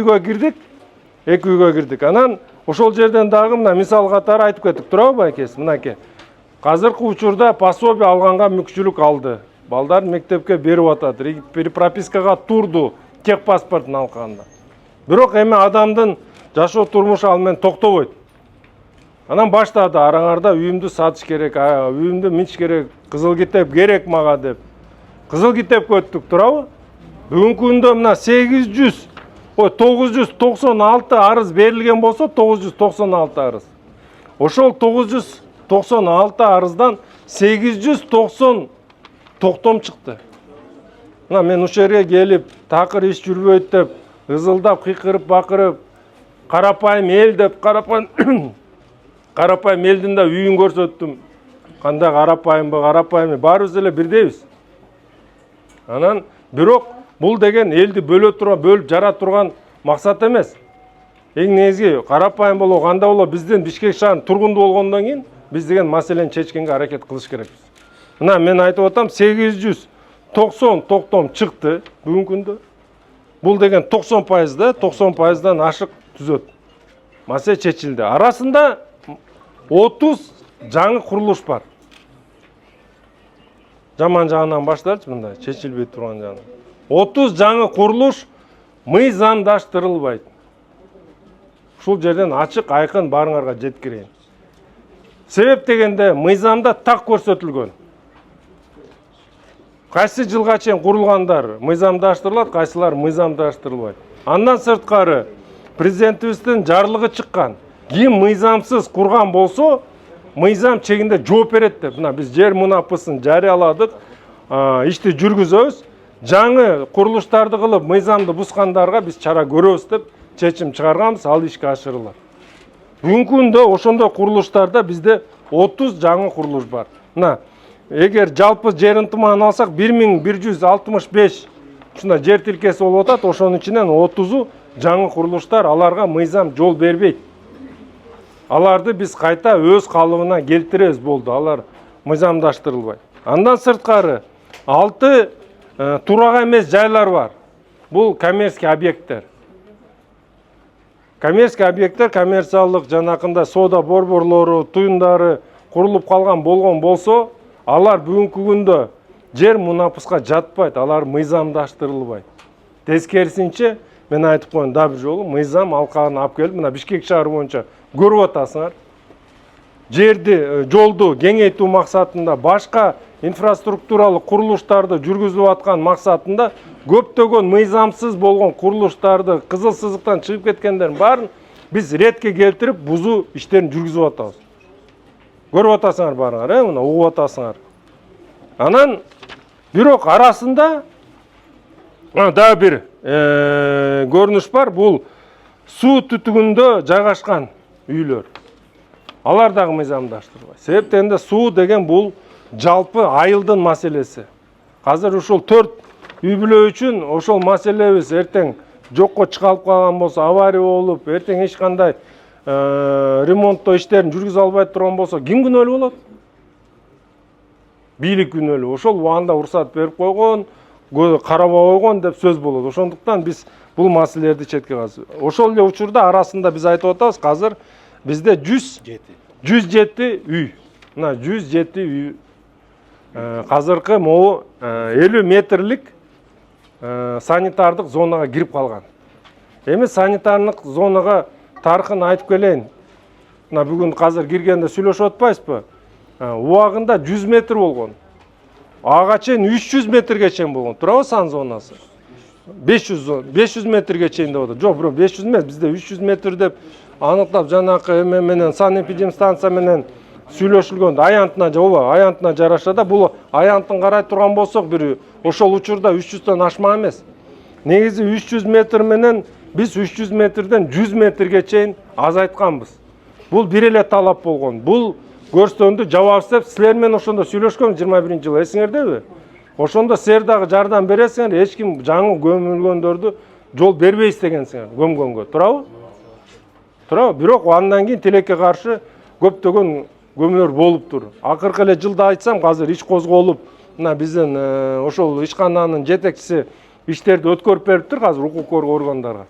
Speaker 1: үйгө кирдик. Анан ошол жерден дагы мына мисал катары айтып кеттик, туурабы байкес? Мынакей. Азыркы учурда пособие алганга мүмкүнчүлүк алды. Балдар мектепке берип атат. Пропискага турду техпаспорттун алкагында. Бирок эми адамдын жашоо турмушу ал менен токтобойт. Анан баштады араңарда үйүмдү сатыш керек, үйүмдү минчиш керек, кызыл китеп керек мага деп. Кызыл китепке өттүк, туурабы? Бүгүнкү күндө мына 996 арыз берилген болсо, 996 арыз. Ошол 996 арыздан 890 токтом чыкты. Мына мен ушул жерге келип, такыр иш жүрбөйт деп, ызылдап, кыйкырып, бакырып, карапайым эл деп, карапайым элдин да үйүн көрсөттүм. Кандай карапайым, баарыбыз эле бирдейбиз. Анан бирок бул деген элди бөлүп жара турган максат эмес. Эң негизги карапайым боло, кандай боло, биздин Бишкек шаарынын тургунду болгондон кийин биз деген маселени чечкенге аракет кылыш керекпиз. Мына мен айтып атам 890 токтом чыкты бүгүнкү күндө. Бул деген 90% да, 90%дан ашык түзөт. Маселе чечилди. Арасында 30 жаңы курулуш бар. Жаман жагынан баштайлычы мындай, чечилбей турган жагынан. 30 жаңы курулуш мыйзамдаштырылбайт. Ушул жерден ачык айкын баарыңарга жеткирейин. Себеп дегенде мыйзамда так көрсөтүлгөн. Кайсы жылга чейин курулгандар мыйзамдаштырылат, кайсылар мыйзамдаштырылбайт. Андан сырткары президентибиздин жарлыгы чыккан. Ким мыйзамсыз курган болсо, мыйзам чегинде жооп берет деп. Мына биз жер мунапысын жарыяладык, ишти жүргүзөбүз. Жаңы курулуштарды кылып мыйзамды бускандарга биз чара көрөбүз деп чечим чыгарганбыз, ал ишке ашырылат. Бүгүнкү күндө ошондой курулуштарда бизде 30 жаңы курулуш бар. Мына эгер жалпы жер ынтымагын алсак 1165 ушундай жер тилкеси болуп атат, ошонун ичинен 30-у жаңы курулуштар, аларга мыйзам жол бербейт. Аларды биз кайта өз калыбына келтиребиз болду, алар мыйзамдаштырылбайт. Андан сырткары 6 турага эмес жайлар бар. Бул коммерческий объекттер. Коммерческий объекттер, коммерциялык жанакында соода борборлору, туюндары курулуп калган болгон болсо, алар бүгүнкү күндө жер мунапыска жатпайт, алар мыйзамдаштырылбайт. Тескерисинче, мен айтып коеюн да бир жолу, мыйзам алкагын алып келип, мына Бишкек шаары боюнча көрүп атасыңар. Жерди, жолду кеңейтүү максатында, башка инфраструктуралык курулуштарды жүргүзүп аткан максатында көптөгөн мыйзамсыз болгон курулуштарды, кызыл сызыктан чыгып кеткендерин баарын биз ретке келтирип, бузуу иштерин жүргүзүп атабыз. Көрүп атасыңар баарыңар, мына угуп атасыңар. Анан бирок арасында дагы бир көрүнүш бар, бул суу түтүгүндө жайгашкан үйлөр. Алар дагы мыйзамдаштырылбайт. Себеп дегенде суу деген бул жалпы айылдын маселеси. Азыр ушул 4 үй бүлө үчүн ошол маселебиз эртең жокко чыгалып калган болсо, авария болуп, эртең эч кандай ремонттоо иштерин жүргүзө албай турган болсо, ким күнөөлүү болот? Бийлик күнөөлүү. Ошол убагында уруксат берип койгон, карабай койгон деп сөз болот. Ошондуктан биз бул маселелерди четке калабыз. Ошол эле учурда арасында биз айтып атабыз, азыр бизде 107 үй. Мына 107 үй. Казыркы могу 50 метрлик санитардык зонага кирип калган. Эми санитардык зонага тарыхын айтып келейин. Мына бүгүн азыр киргенде сүйлөшүп атпайсызбы? Убагында 100 метр болгон. Ага чейин 300 метрге чейин болгон. Туурабы сан зонасы? 500 метрге чейин деп атат. Жок, бирок 500 эмес, бизде 300 метр деп аныктап жанакы эме менен санэпидемстанция менен сүйлөшүлгөн. Аянтына жараша да бул аянтын карай турган болсок, бир ошол учурда 300дөн ашма эмес. Негизи 300 метр менен биз 300 метрден 100 метрге чейин азайтканбыз. Бул бир эле талап болгон. Бул көрсөтөндү жабабыз деп силер менен ошондо сүйлөшкөн 21-жылы, эсиңердеби? Ошондо силер дагы жардам бересиңер, эч ким жаңы көмүлгөндөрдү жол бербейсиз дегенсиңер, көмгөнгө. Туурабы? Туурабы? Бирок андан кийин тилекке каршы көптөгөн көмөлөр болуптур. Акыркы эле жылда айтсам, азыр иш козголуп, мына биздин ошол ишкананын жетекчиси иштерди өткөрүп бериптир азыр укук коргоо органдарга.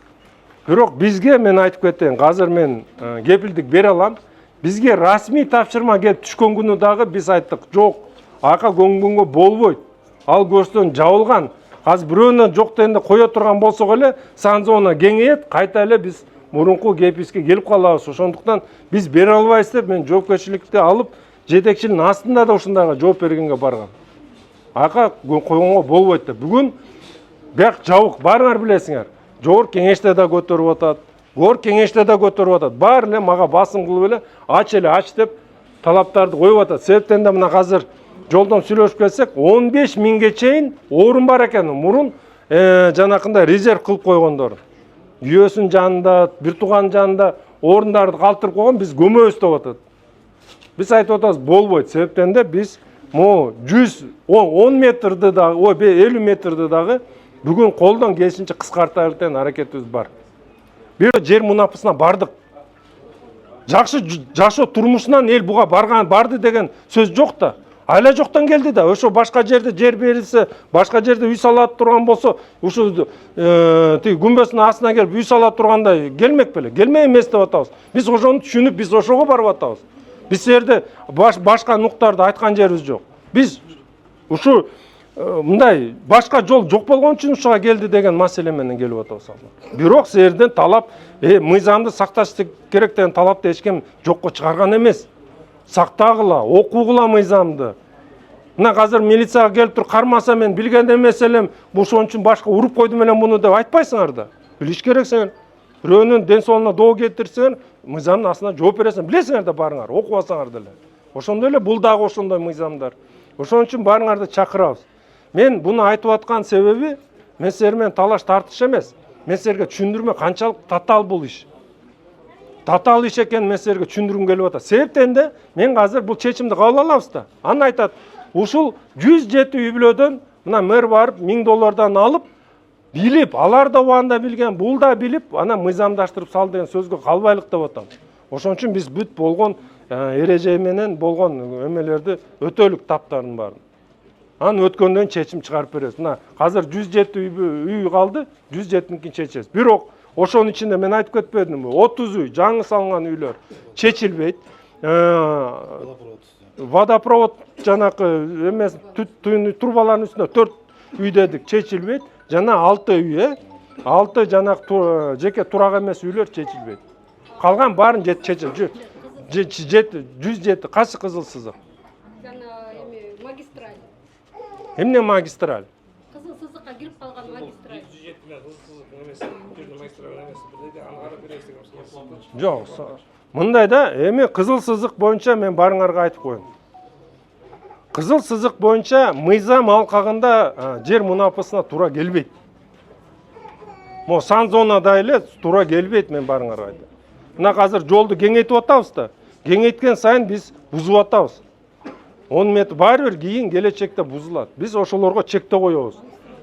Speaker 1: Бирок бизге мен айтып кетейин, азыр мен кепилдик бере алам. Бизге расмий тапшырма келип түшкөн күнү дагы биз айттык, жок, ака көңгөнгө болбойт. Ал көчтөн жабылган. Азыр бирөөнө жок дегенде кое турган болсок эле сан зона кеңейет, кайта эле биз мурунку кеписке келип калабыз. Ошондуктан биз бере албайбыз деп мен жоопкерчиликти алып, жетекчинин астында да ушундайга жооп бергенге баргам. Ака койгонго болбойт деп. Бүгүн бак жабык, баарыңар билесиңер. Жогорку кеңеште да көтөрүп атат. Жогорку кеңеште да көтөрүп атат. Баары эле мага басым кылып эле ач деп талаптарды коюп атат. Себептен да мына азыр жолдон сүйлөшүп келсек, 15 миңге чейин орун бар экен. Мурун жанакындай резерв кылып койгондор. Үйөсүнүн жанында, бир тууган жанында орундарды калтырып койгон, биз көмөбүз деп атат. Биз айтып атабыз, болбойт. Себептен да биз 110 метрди дагы, 50 метрди дагы бүгүн колдон келишинче кыскартайлы деген аракетибиз бар. Бир жер мунапасына бардык. Жакшы турмушунан эл буга барды деген сөз жок да. Айла жоктон келди да. Ошо башка жерде жер берилсе, башка жерде үй салат турган болсо, ушу тиги күмбөздүн астына келип үй салат тургандай келмек беле? Келмей эмес деп атабыз. Биз ошону түшүнүп, биз ошого барып атабыз. Биз жерде башка нуктарды айткан жерибиз жок. Биз ушу мындай башка жол жок болгон үчүн ушуга келди деген маселе менен келип атабыз. Бирок жерден талап, мыйзамды сакташ керек деген талапты эч ким жокко чыгарган эмес. Сактагыла, окугула мыйзамды. Мына азыр милицияга келип туруп кармаса мен билген эмес элем, ошон үчүн башка уруп койдум элем муну деп айтпайсыңар да. Билиш керек силер. Бирөөнүн ден соолугуна доо келтирсеңер, мыйзамдын астына жооп бересиңер. Билесиңер да барыңар, окуп алсаңар деле. Ошондой эле бул дагы ошондой мыйзамдар. Ошон үчүн барыңарды чакырабыз. Мен буну айтып аткан себеби, мен силер менен талаш тартыш эмес. Мен силерге түшүндүрмө канчалык татаал бул иш. Татаал иш экенин мен силерге түшүндүргүм келип атат. Себептен да мен азыр бул чечимди кабыл алабыз да. Аны айтат, ушул 107 үй бүлөдөн мына мэр барып $1000 алып, билип, алар да убагында билген, бул да билип, ана мыйзамдаштырып сал деген сөзгө калбайлык деп атам. Ошон үчүн биз бүт болгон эреже менен болгон эмелерди өтөлүк таптарын барын. Аны өткөндөн чечим чыгарып беребиз. Мына азыр 107 үй калды, 107-никин чечебиз. Бирок ошонун ичинде мен айтып кетпедимби? 30 үй, жаңы салынган үйлөр чечилбейт. Водопровод жанакы эмес трубалардын үстүнө 4 үй дедик, чечилбейт. Жана 6 үй, 6 жанакы жеке турак эмес үйлөр чечилбейт. Калган баарын чечилет. 107 кайсы кызыл сызык?
Speaker 9: Магистраль.
Speaker 1: Эмне магистраль?
Speaker 9: Кызыл сызыкка кирип калган магистраль.
Speaker 1: 107 кызыл сызык эмес, магистраль эмес, бирде аны карап беребиз деген. Жок. Мындай да, эми кызыл сызык боюнча мен барыңарга айтып коеюн. Кызыл сызык боюнча мыйзам алкагында жер мунапасына туура келбейт. Мо сан зонада эле туура келбейт, мен барыңарга айтам. Мына азыр жолду кеңейтип атабыз да. Кеңейткен сайын биз бузуп атабыз. 10 метр баары бир кийин келечекте бузулат. Биз ошолорго чектөө коебуз.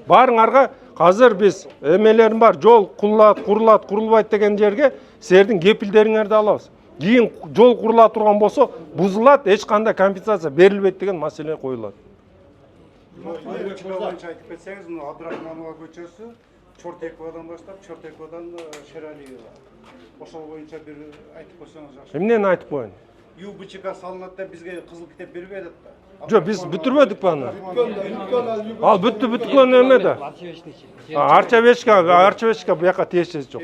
Speaker 1: Барыңарга азыр биз эмелерим бар, жол курулат, курулбайт деген жерге силердин кепилдериңерди алабыз. Кийин жол курула турган болсо, бузулат, эч кандай компенсация берилбейт деген маселе коюлат.
Speaker 6: Айтып кетсеңиз, мына Абдрахманова көчөсү Чортековадан баштап, Чортековадан Шералиева. Ошол боюнча бир айтып койсоңуз жакшы.
Speaker 1: Эмнени айтып коеюн?
Speaker 6: ЮБЧК салынат деп бизге кызыл китеп бербей атат да.
Speaker 1: Жок, биз бүтүрбөдүк аны. Ал бүткөн эме да. Арчевечка буяка тиешеси жок.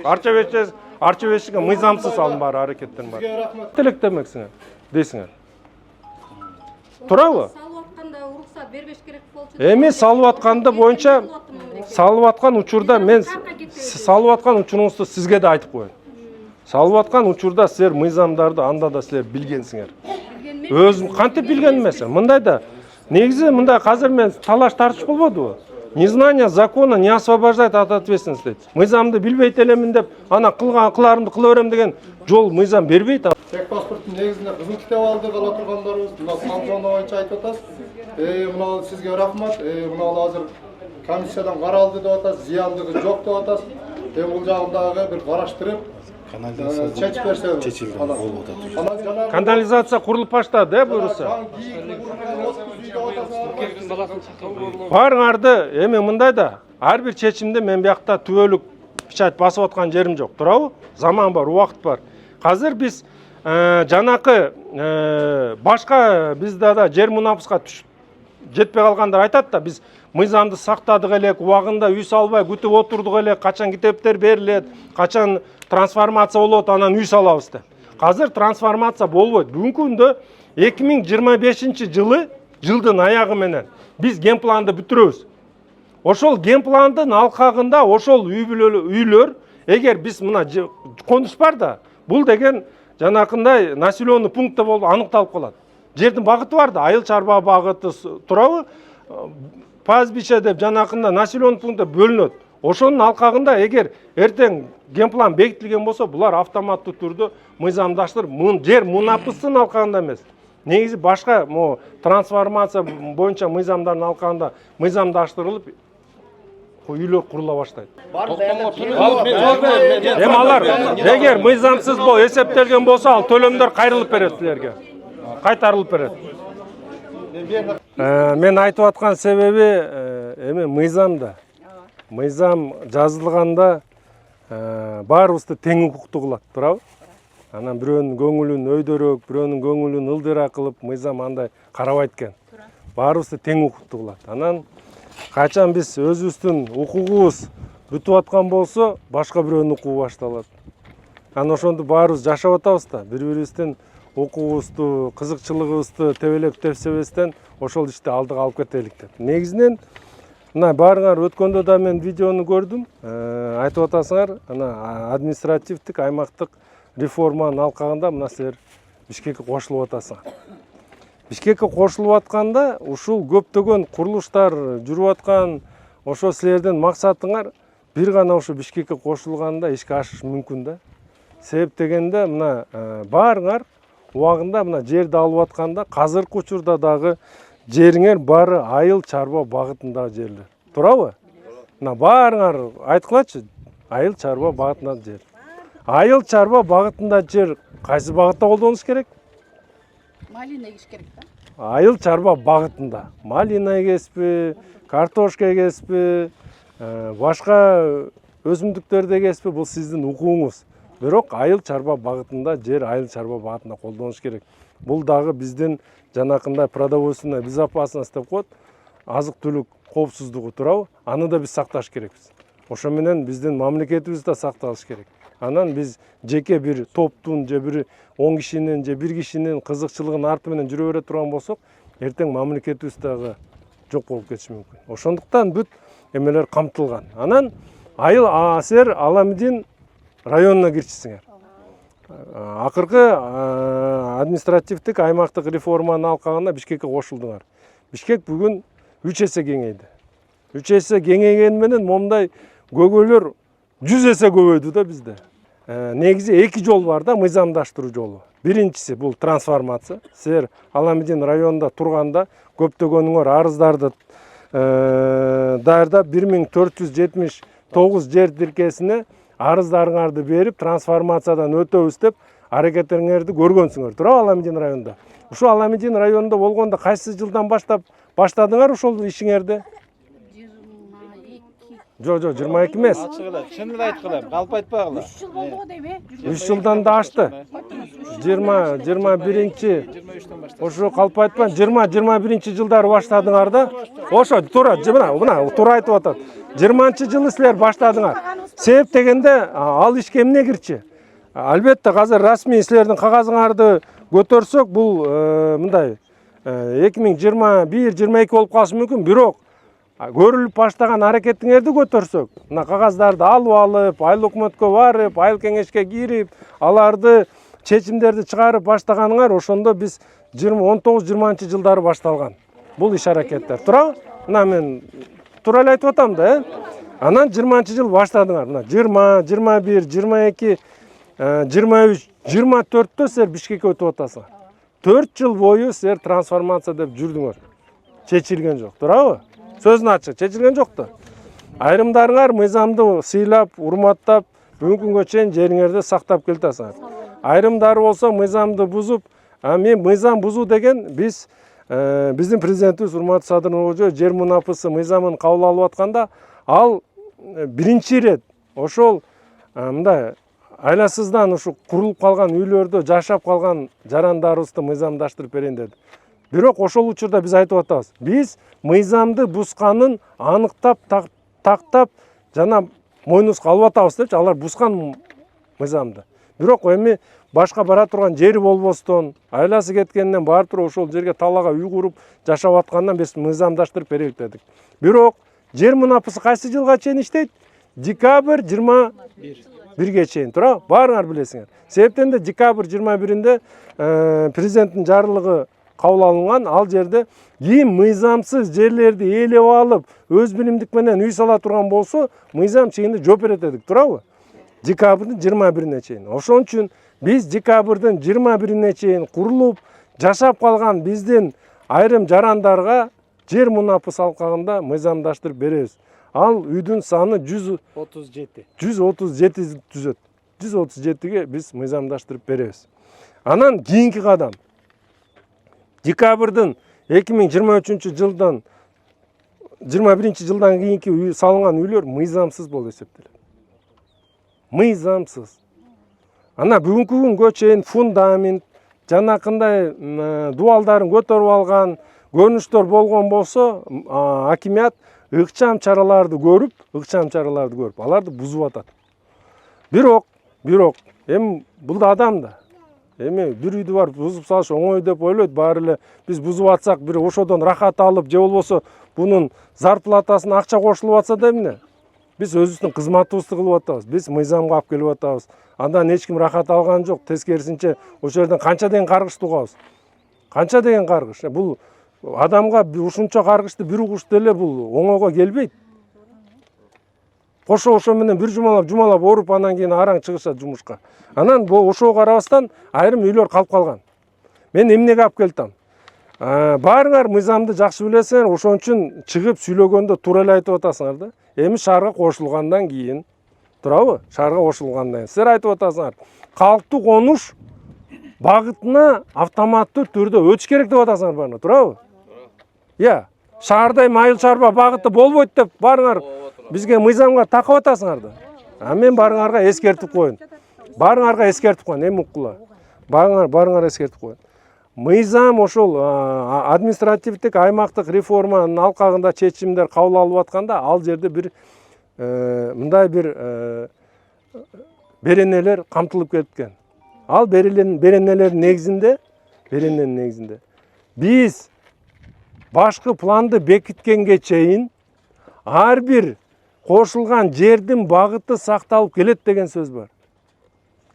Speaker 1: Арчевечка мыйзамсыз алып бар аракеттер бар. Тилек демексиңер, дейсиңер. Туурабы?
Speaker 9: Салып атканда уруксат бербеш керек болчу.
Speaker 1: Эми салып атканда боюнча салып аткан учурда мен салып аткан учуруңузду сизге да айтып коеюн. Салып аткан учурда силер мыйзамдарды анда да силер билгенсиңер. Өзүм кантип билген эмес. Мындай да негизи мындай азыр мен талаш тартыш болбодубу? Незнание закона не освобождает от ответственности дейт. Мыйзамды билбейт элемин деп, ана кыларымды кыла берем деген жол мыйзам бербейт.
Speaker 7: Тек паспорттун негизинде кызыл китеп алды кала тургандарыбыз, мына сан зона боюнча айтып атасыз. Мына сизге рахмат. Мына азыр комиссиядан каралды деп атасыз, зыяндыгы жок деп атасыз. Бул жагын дагы бир караштырып,
Speaker 4: Канализация чечилген болуп атат.
Speaker 1: Канализация курулуп баштады, буюрса. Барыңарды эми мындай да, ар бир чечимде мен биякта түбөлүк печать басып аткан жерим жок, туурабы? Заман бар, убакыт бар. Азыр биз жанакы башка бизде да жер мунапыска жетпей калгандар айтат да, биз мыйзамды сактадык элек, убагында үй салбай күтүп отурдук элек, качан китептер берилет, качан трансформация болот, анан үй салабыз деп. Азыр трансформация болбойт. Бүгүнкү күндө 2025 жылдын аягы менен биз генпланды бүтүрөбүз. Ошол генпландын алкагында ошол үйлөр, эгер биз мына конуш бар да, бул деген жанакындай населенный пунктте болуп аныкталып калат. Жердин багыты бар да, айыл чарба багыты турабы, пастбище деп жанакында населенный пунктте бөлүнөт. Ошонун алкагында эгер эртең генплан бекитилген болсо, булар автоматтуу түрдө мыйзамдаштырып, жер мунапыстын алкагында эмес. Негизи башка трансформация боюнча мыйзамдардын алкагында мыйзамдаштырылып үйлөр курула баштайт. Эми алар эгер мыйзамсыз эсептелген болсо, ал төлөмдөр кайрылып берет силерге. Кайтарылып берет. Мен айтып аткан себеби эми мыйзамда. Мыйзам жазылганда баарыбызды тең укуктуу кылат, туурабы? Анан бирөөнүн көңүлүн өйдөрөөк, бирөөнүн көңүлүн ылдыйраак кылып мыйзам андай карабайт экен. Баарыбызды тең укуктуу кылат. Анан качан биз өзүбүздүн укугубуз бүтүп аткан болсо, башка бирөөнүн укугу башталат. Анан ошондо баарыбыз жашап атабыз да, бири-бирибиздин укугубузду, кызыкчылыгыбызды тебелеп тепсебестен ошол ишти алдыга алып кетелик деп. Негизинен мына баарыңар өткөндө да мен видеону көрдүм. Айтып атасыңар, ана административдик аймактык реформанын алкагында мына силер Бишкекке кошулуп атасыңар. Бишкекке кошулуп атканда ушул көптөгөн курулуштар жүрүп аткан, ошо силердин максатыңар бир гана ошо Бишкекке кошулганда ишке ашыш мүмкүн да. Себеп дегенде мына баарыңар убагында мына жерди алып атканда казыркы учурда дагы жериңер баары айыл чарба багытындагы жерлер. Туурабы? Мына баарыңар айткылачы, айыл чарба багытындагы жер. Айыл чарба багытындагы жер кайсы багытта колдонуш керек?
Speaker 10: Малина егиш керек да.
Speaker 1: Айыл чарба багытында. Малина эгеспи, картошка эгеспи, башка өсүмдүктөрдү эгеспи, бул сиздин укугуңуз. Бирок айыл чарба багытында жер айыл чарба багытында колдонуш керек. Бул дагы биздин жанакындай продовольственная безопасность деп коет, азык-түлүк коопсуздугу туурабы? Аны да биз сакташ керекпиз. Ошо менен биздин мамлекетибиз да сакталыш керек. Анан биз жеке бир топтун же бир 10 кишинин же бир кишинин кызыкчылыгын арты менен жүрө бере турган болсок, эртең мамлекетибиз дагы жок болуп кетиши мүмкүн. Ошондуктан бүт эмелер камтылган. Анан айыл силер Аламидин районуна кирчисиңер. Акыркы административдик аймактык реформанын алкагында Бишкекке кошулдуңар. Бишкек бүгүн 3 эсе кеңейди. 3 эсе кеңейгени менен момундай көйгөйлөр 100 эсе көбөйдү да бизде. Негизи 2 жол бар да, мыйзамдаштыруу жолу. Биринчиси бул трансформация. Силер Аламидин районунда турганда көптөгөнүңөр арыздарды даярдап 1479 жер тилкесине арыздарыңарды берип, трансформациядан өтөбүз деп аракеттериңерди көргөнсүңөр, туурабы Аламидин районунда. Ушу Аламидин районунда болгондо кайсы жылдан баштап баштадыңар ошол ишиңерди? 22. Жок, 22 эмес.
Speaker 4: Чынын айткыла, калп айтпагыла.
Speaker 10: 3 жыл болду го дейби?
Speaker 1: 3 жылдан да ашты. 21-чи ошо калп айтпан 20-21 жылдары баштадыңар да. Ошо туура, мына туура айтып атат. 20-чы жылы силер баштадыңар. Себеп дегенде ал ишке эмне кирчи? Албетте азыр расмий силердин кагазыңарды көтөрсөк, бул мындай 2021-22 болуп калышы мүмкүн, бирок көрүлүп баштаган аракетиңерди көтөрсөк, мына кагаздарды алып, айыл өкмөткө барып, айыл кеңешке кирип, аларды чечимдерди чыгарып баштаганыңар, ошондо биз 19-20 жылдары башталган. Бул иш аракеттер. Туурабы? Мына мен туура эле айтып атам да, Анан 20 жыл баштадыңар. Мына 20, 21, 22, 23, 24-тө силер Бишкекке өтүп атасыңар. 4 жыл бою силер трансформация деп жүрдүңөр. Чечилген жок, туурабы? Сөзүн ачык, чечилген жок да. Айрымдарыңар мыйзамды сыйлап, урматтап, бүгүнкү күнгө чейин жериңерди сактап келатасыңар. Айрымдары болсо мыйзамды бузуп, мен мыйзам бузуу деген биздин президентибиз урматтуу Садыр Нуркожоев жер мунапысы мыйзамын кабыл алып атканда, ал биринчи ирет ошол мындай айласыздан ушу курулуп калган үйлөрдө жашап калган жарандарыбызды мыйзамдаштырып берейин деди. Бирок ошол учурда биз айтып атабыз. Биз мыйзамды бусканын аныктап, тактап жана мойнубузга алып атабыз депчи, алар бускан мыйзамды. Бирок эми башка бара турган жери болбостон, айласы кеткенден барып туруп ошол жерге талаага үй куруп жашап аткандан биз мыйзамдаштырып берейик дедик. Бирок жер мунапысы кайсы жылга чейин иштейт? Декабрь 21-ге чейин, туура? Баарыңар билесиңер. Себептен де декабрь 21-inde президенттин жарлыгы кабыл алынган, ал жерде ким мыйзамсыз жерлерди ээлеп алып, өз билимдик менен үй сала турган болсо, мыйзам чегинде жооп берет дедик, туурабы? Декабрдын 21-не чейин. Ошон үчүн биз декабрдын 21-не чейин курулуп, жашап калган биздин айрым жарандарга жер мунапысы алкагында мыйзамдаштырып беребиз. Ал үйдүн саны 137 түзөт. 137ге биз мыйзамдаштырып беребиз. Анан кийинки кадам. Декабрдын 2023-жылдан 21-жылдан кийинки салынган үйлөр мыйзамсыз болуп эсептелет. Мыйзамсыз. Ана бүгүнкү күнгө чейин фундамент, жанакындай дубалдарын көтөрүп алган көрүнүштөр болгон болсо, акимият ыкчам чараларды көрүп, аларды бузуп атат. Бирок, эми бул да адам да. Эми бир үйдү бар бузуп салыш оңой деп ойлойт, баары эле биз бузуп атсак, бир ошодон рахат алып, же болбосо бунун зарплатасына акча кошулуп атса да эмне? Биз өзүбүздүн кызматыбызды кылып атабыз. Биз мыйзамга алып келип атабыз. Андан эч ким рахат алган жок. Тескерисинче, ошол жерден канча деген каргыш тугабыз. Канча деген каргыш. Бул адамга ушунча каргышты бир угуш деле бул оңойго келбейт. Ошо менен бир жумалап оруп, анан кийин араң чыгышат жумушка. Анан ошого карабастан айрым үйлөр калып калган. Мен эмнеге алып келдим? Баарыңар мыйзамды жакшы билесиңер, ошон үчүн чыгып сүйлөгөндө туура эле айтып атасыңар да. Эми шаарга кошулгандан кийин, туурабы? Шаарга кошулгандан кийин силер айтып атасыңар. Калктуу конуш багытына автоматтуу түрдө өтүш керек деп атасыңар баарыңар, туурабы? Шаарда эми айыл чарба багыты болбойт деп баарыңар бизге мыйзамга такып атасыңар да. Мен баарыңарга эскертип коеюн. Эми уккула. Баарыңар эскертип коеюн. Мыйзам ошол административдик аймактык реформанын алкагында чечимдер кабыл алып атканда, ал жерде бир мындай бир беренелер камтылып кеткен. Ал беренелердин негизинде биз башкы планды бекиткенге чейин ар бир кошулган жердин багыты сакталып келет деген сөз бар.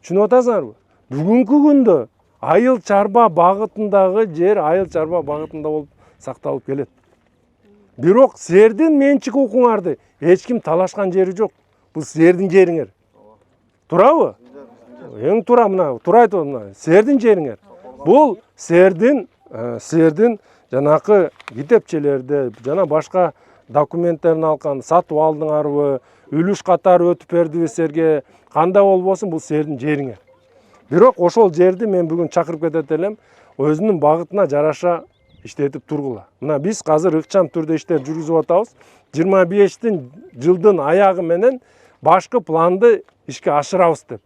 Speaker 1: Түшүнүп атасыңарбы? Бүгүнкү күндө айыл чарба багытындагы жер айыл чарба багытында болуп сакталып келет. Бирок силердин менчик укуңарды эч ким талашкан жери жок. Бул силердин жериңер. Туурабы? Эң туура мына, туура айтып атам. Силердин жериңер. Бул силердин жанакы китепчелерде жана башка документтерин алган сатып алдыңарбы, үлүш катары өтүп бердиби силерге, кандай болбосун бул силердин жериңер. Бирок ошол жерди мен бүгүн чакырып кетет элем, өзүнүн багытына жараша иштетип тургула. Мына биз азыр ыкчам түрдө иштер жүргүзүп атабыз. 25-жылдын аягы менен башкы планды ишке ашырабыз деп.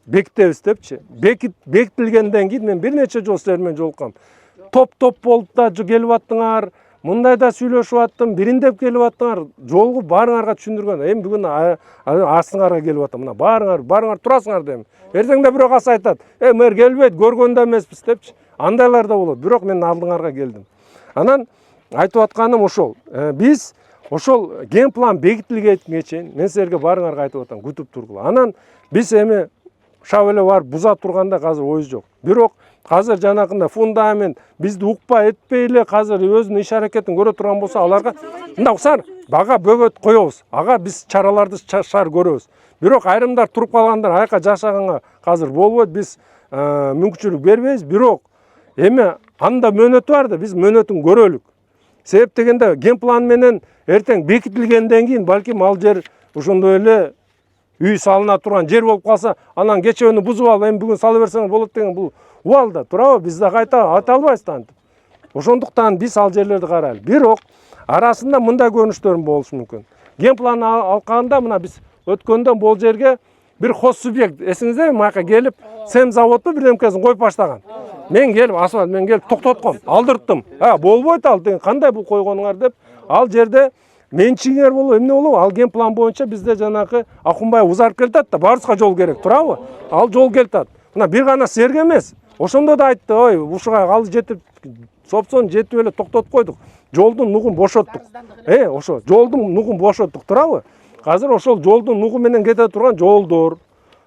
Speaker 1: Бекитебиз депчи. Бекитилгенден кийин мен бир нече жолу силер менен жолуккам. Топ болуп да келип аттыңар, мындай да сүйлөшүп аттым, бириндеп келип аттыңар, жолугуп баарыңарга түшүндүргөн. Эми бүгүн астыңарга келип аттым. Мына баарыңар турасыңар дейм. Эртеңде бирок ас айтат. Мэр келбейт, көргөндө эмеспиз депчи. Андайлар да болот. Бирок мен алдыңарга келдим. Анан айтып атканым ошол. Биз ошол ген план бекитилгенге чейин мен силерге баарыңарга айтып атам, күтүп тургула. Анан биз эми шап эле барып буза турганда азыр оюз жок. Бирок азыр жанакында фундамент бизди укпай этпей эле азыр өзүнүн иш аракетин көрө турган болсо, аларга мындай уксаңар, бага бөгөт коебуз. Ага биз чараларды шаар көрөбүз. Бирок айрымдар туруп калгандар аяка жашаганга азыр болбойт, биз мүмкүнчүлүк бербейбиз. Бирок эми анда мөөнөтү бар да, биз мөөнөтүн көрөлүк. Себеп дегенде ген план менен эртең бекитилгенден кийин балким ал жер ошондой эле үй салына турган жер болуп калса, анан кечөөнү бузуп алып, эми бүгүн сала берсеңер болот деген бул убалда, туурабы? Биз да кайта айта албайбыз да антип. Ошондуктан биз ал жерлерди карайлы. Бирок арасында мындай көрүнүштөр болушу мүмкүн. Генплан алкагында мына биз өткөндө бул жерге бир хос субъект, эсиңиздеби, маяка келип, сем заводту бирдемкесин коюп баштаган. Мен келип, асфальт мен келип токтотком, алдырттым. Болбойт ал деген, кандай бул койгонуңар деп, ал жерде менчигиңер болобу, эмне болобу? Ал генплан боюнча бизде жанакы Акунбаев узарып келатат да, баарыбызга жол керек, туурабы? Ал жол келатат. Мына бир гана силерге эмес. Ошондо да айтты, ой, ушуга ал жетип, сопсон жетип эле токтотуп койдук. Жолдун нугун бошоттук. Ошо, жолдун нугун бошоттук, туурабы? Азыр ошол жолдун нугу менен кете турган жолдор,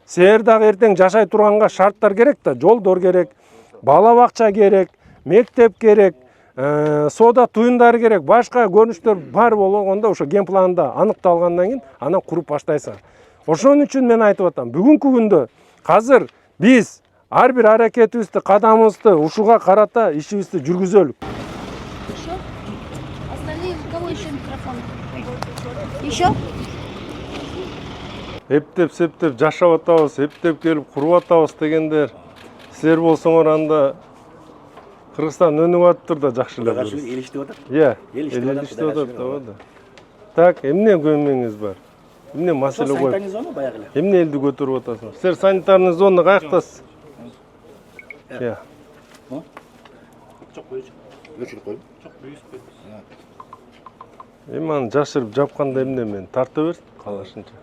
Speaker 1: силер дагы эртең жашай турганга шарттар керек да, жолдор керек, бала бакча керек, мектеп керек, соода туюндары керек, башка көрүнүштөр бар болгондо ошо генпланда аныкталгандан кийин анан куруп баштайсың. Ошон үчүн мен айтып атам, бүгүнкү күндө казыр биз ар бир аракетибизди, кадамыбызды ушуга карата ишибизди жүргүзөлүк.
Speaker 9: Еще? Остальные, у кого еще микрофон? Еще?
Speaker 1: Эптеп септеп жашап атабыз, эптеп келип куруп атабыз дегендер силер болсоңор анда Кыргызстан өнүгүп атыптыр да жакшы эле.
Speaker 2: Эл иштеп атат.
Speaker 1: Эл иштеп атат да. Так, эмне көмөңүз бар? Эмне маселе коюп?
Speaker 2: Санитарный зона баягы эле.
Speaker 1: Эмне элди көтөрүп атасыңар? Силер санитарный зона каяктасыз?
Speaker 6: Жок, көчүп.
Speaker 2: Өчүрүп коюп.
Speaker 6: Жок, büyüsүп.
Speaker 1: Эми аны жашырып жапканда эмне мен тарта берсин калашынча.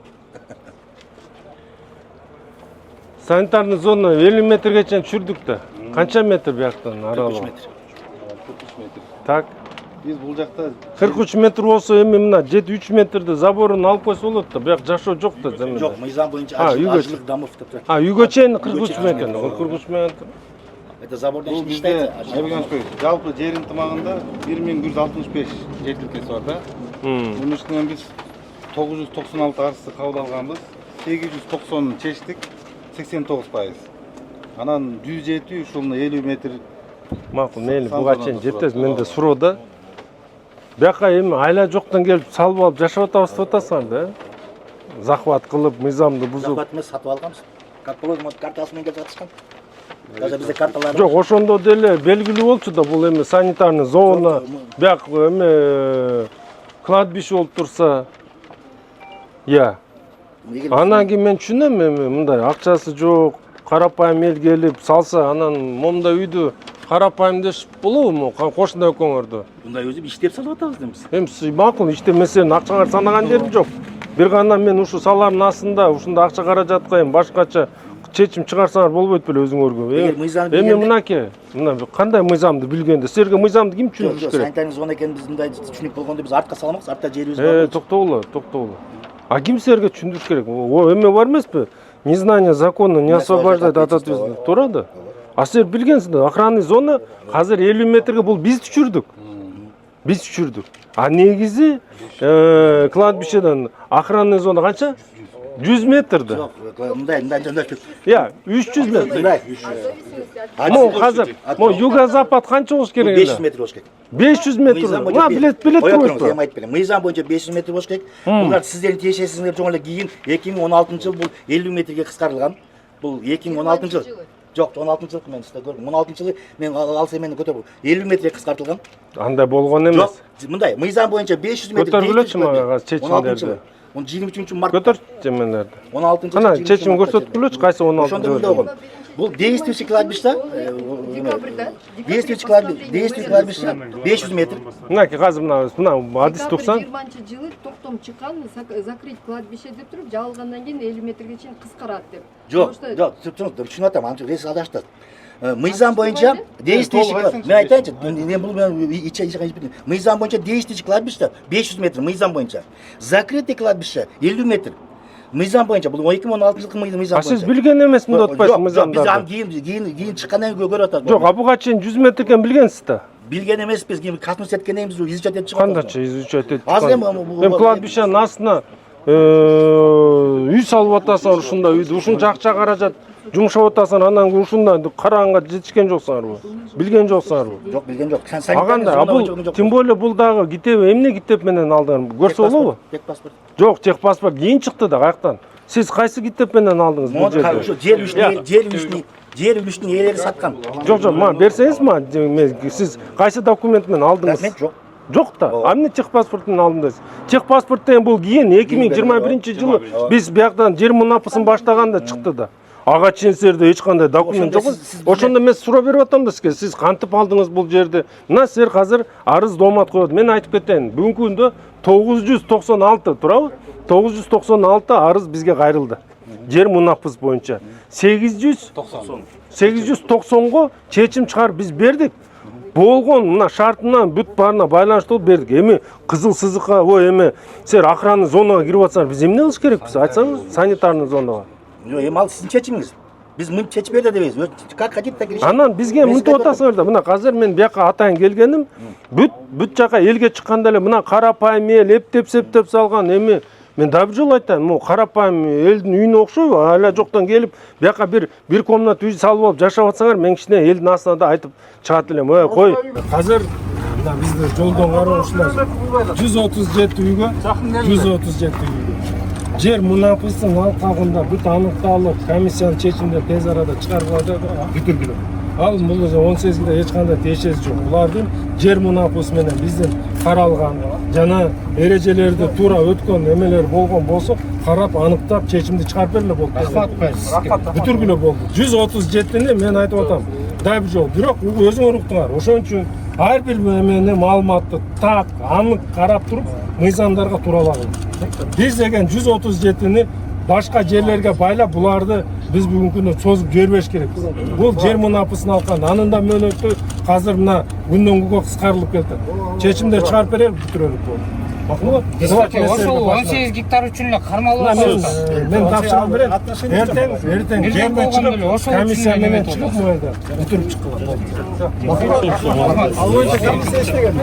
Speaker 1: Санитарный зона 50 метрге чейин түшүрдүк да. Канча метр бияктан аралыгы?
Speaker 2: 43 метр.
Speaker 4: 43 метр.
Speaker 1: Так.
Speaker 4: Биз бул жакта
Speaker 1: 43 метр болсо эми мына 7-3 метрди заборун алып койсо болот да. Бияк жашоо жок да земде.
Speaker 2: Жок, мыйзам боюнча
Speaker 1: үйгө
Speaker 2: ажылык дамып турат.
Speaker 1: Үйгө чейин 43 метр. 43 метр.
Speaker 2: Это забордон
Speaker 4: бул
Speaker 2: ишин
Speaker 4: бизде
Speaker 2: иштейт.
Speaker 4: Айбек Анышбек, жалпы жер ынтымагында 1165 жер тилкеси бар да. Bunun üstünden biz 996 arızı kabul alganбыз, 890'ını çeştik, 89%. Anan 107 ушул 50 метр.
Speaker 1: Макул, мейли, буга чейин жетет. Менде суроо бияка эми айла жоктон келип салып алып жашап атабыз деп атасыңар да. Захват кылып, мыйзамды бузуп.
Speaker 2: Захват эмес, сатып алганбыз. Картасы менен келип жатышкан. Даже бизде карталар.
Speaker 1: Жок, ошондо деле белгилүү болчу да, бул эми санитарный зона, бияк эми кладбище болуп турса. Анан кийин мен түшүнөм, эми мындай акчасы жок, карапайым эл келип салса, анан момундай үйдү карапайым дешип болобу, кошуна экөөңөрдү?
Speaker 2: Мындай өзү иштеп салып атабыз дейбиз.
Speaker 1: Эми макул, иштемесен акчаңарды санаган жерим жок. Бир гана мен ушу салардын астында ушундай акча каражатка эми башкача чечим чыгарсаңар болбойт беле өзүңөргө. Эми мынаке, мына кандай мыйзамды билгенде, силерге мыйзамды ким түшүндүрүш керек?
Speaker 2: Санитарный зона экенин биз мындай түшүнүк болгондо биз артка саламакпыз, артта жерибиз бар.
Speaker 1: Токтогула. А ким силерге түшүндүрүш керек? Эме бар эмеспи? Незнание закона не освобождает от ответственности. Туура да? А силер билгенсиңер, охранный зона азыр 50 метрге бул биз түшүрдүк. А негизи кладбищеден охранный зона канча? 100 метрди.
Speaker 2: Жок, мындай
Speaker 1: 300 метр. Азыр, юго-запад канча болуш керек?
Speaker 2: 500 метр болуш керек.
Speaker 1: 500 метр. Мына билет турбайсызбы?
Speaker 2: Эми айтып берем. Мыйзам боюнча 500 метр болуш керек. Булар сиздердин тиешесиңер жөн эле кийин 2016-жыл бул 50 метрге кыскартылган. Бул 2016-жыл. Жок, 16-жыл мен сизде көрдүм. 16-жылы мен ал семени көтөрүп 50 метрге кыскартылган.
Speaker 1: Андай болгон эмес.
Speaker 2: Жок, мындай мыйзам боюнча 500 метр.
Speaker 1: Көтөрүлөчү мага чечимдерди.
Speaker 2: 23 март.
Speaker 1: Көтөр чечимдерди.
Speaker 2: 16-жыл.
Speaker 1: Ана чечим көрсөткүлөчү кайсы 16-жыл.
Speaker 2: Бул действующий кладбище, действующий кладбище 500 метр.
Speaker 1: Мынаки азыр мына адис туксан.
Speaker 3: 20-жылы токтом чыккан, закрыть кладбище деп туруп, жабылгандан кийин 50 метрге чейин кыскарат деп.
Speaker 2: Жок, түшүнүп атам, аны рейс адаштырат. Мыйзам боюнча действующий, мен айтайынчы, мен бул мыйзам боюнча действующий кладбище 500 метр, мыйзам боюнча. Закрытый кладбище 50 метр. Мыйзам боюнча бул 2016-жылкы мыйзам боюнча.
Speaker 1: А сиз билген эмесмин деп атпайсыз мыйзамдарды?
Speaker 2: Биз аны кийин чыккандан кийин көрүп атат.
Speaker 1: Жок, буга чейин 100 метр экенин билгенсиз да.
Speaker 2: Билген эмеспиз, кийин касмыс эткенден кийин биз изучать этип чыгып атабыз.
Speaker 1: Кандайча изучать этип?
Speaker 2: Азыр
Speaker 1: эми кладбищенин астына үй салып атасыңар, ушундай үйдү, ушунча акча каражат жумшап атасыңар, анан ушундай караганга жетишкен жоксуңарбы? Билген жоксуңарбы?
Speaker 2: Жок, билген жок.
Speaker 1: Аганда, бул тем более бул дагы эмне китеп менен алдыңар? Көрсө болобу?
Speaker 2: Техпаспорт.
Speaker 1: Жок, техпаспорт кийин чыкты да, каяктан? Сиз кайсы китеп менен алдыңыз бул жерди?
Speaker 2: Ошо жер үлүшүнүн ээлери саткан.
Speaker 1: Жок, мага берсеңиз, сиз кайсы документ менен алдыңыз?
Speaker 2: Документ жок.
Speaker 1: Жок да. Эмне чек паспортун алдыңыз? Чек паспорт деген бул кийин 2021-жылы биз бияктан жер мунапысын баштаганда чыкты да. Ага чейин силерде эч кандай документ жок. Ошондо мен суроо берип атам да сизге. Сиз кантип алдыңыз бул жерди? Мына силер азыр арыз доомат коет. Мен айтып кетейин. Бүгүнкү күндө 996 турабы? 996 арыз бизге кайрылды. Жер мунапыс боюнча 890го чечим чыгарып биз бердик. Болгон мына шартынан бүт барына байланыштуу бердик. Эми кызыл сызыкка, эми силер охранный зонага кирип атсаңар, биз эмне кылыш керекпиз? Айтсаңыз, санитарный зонага.
Speaker 2: Эми ал сиздин чечимиңиз. Биз мынтип чечип берди дебейбиз. Как хотите так решить.
Speaker 1: Анан бизге мынтип атасыңар да, мына азыр мен бияка атайын келгеним, бүт жака элге чыкканда эле мына карапайым эл эптеп септеп салган эми мен дагы бир жолу айтайын, могу карапайым элдин үйүнө окшойбу? Ала жоктон келип, бияка бир комната үй салып алып жашап атсаңар, мен кичине элдин астына да айтып чыгат элем. Кой. Азыр мына бизде жолдон карап ушулай 137 үйгө, 137 үйгө жер мунапыстын алкагында бүт аныкталып, комиссиянын чечимине тез арада чыгарылды бүтүргүлө. Ал бул 18-де эч кандай тиешеси жок. Булардын жер мунапысы менен биздин каралган жана эрежелерди туура өткөн эмелер болгон болсо, карап аныктап чечимди чыгарып бергиле болду. Бүтүргүлө болду. 137-ни мен айтып атам. Дагы бир жолу. Бирок өзүңөр уктуңар. Ошон үчүн ар бир эмени маалыматты так, анык карап туруп, мыйзамдарга тууралagын. Биз деген 137-ни башка жерлерге байлап, буларды биз бүгүнкү күндө созуп жибербеш керекпиз. Бул жер мунапысын алган, анын да мөөнөтү азыр мына күндөн күнгө кыскарылып келди. Чечимди чыгарып берели, бүтүрөлүк болду. Макулбу?
Speaker 11: Ошол 18 гектар үчүн эле кармалып атабыз.
Speaker 1: Мен тапшырып берем. Эртең жерге чыгып, комиссия менен чыгып мында бүтүрүп чыккыла. Ал боюнча комиссия иштеген.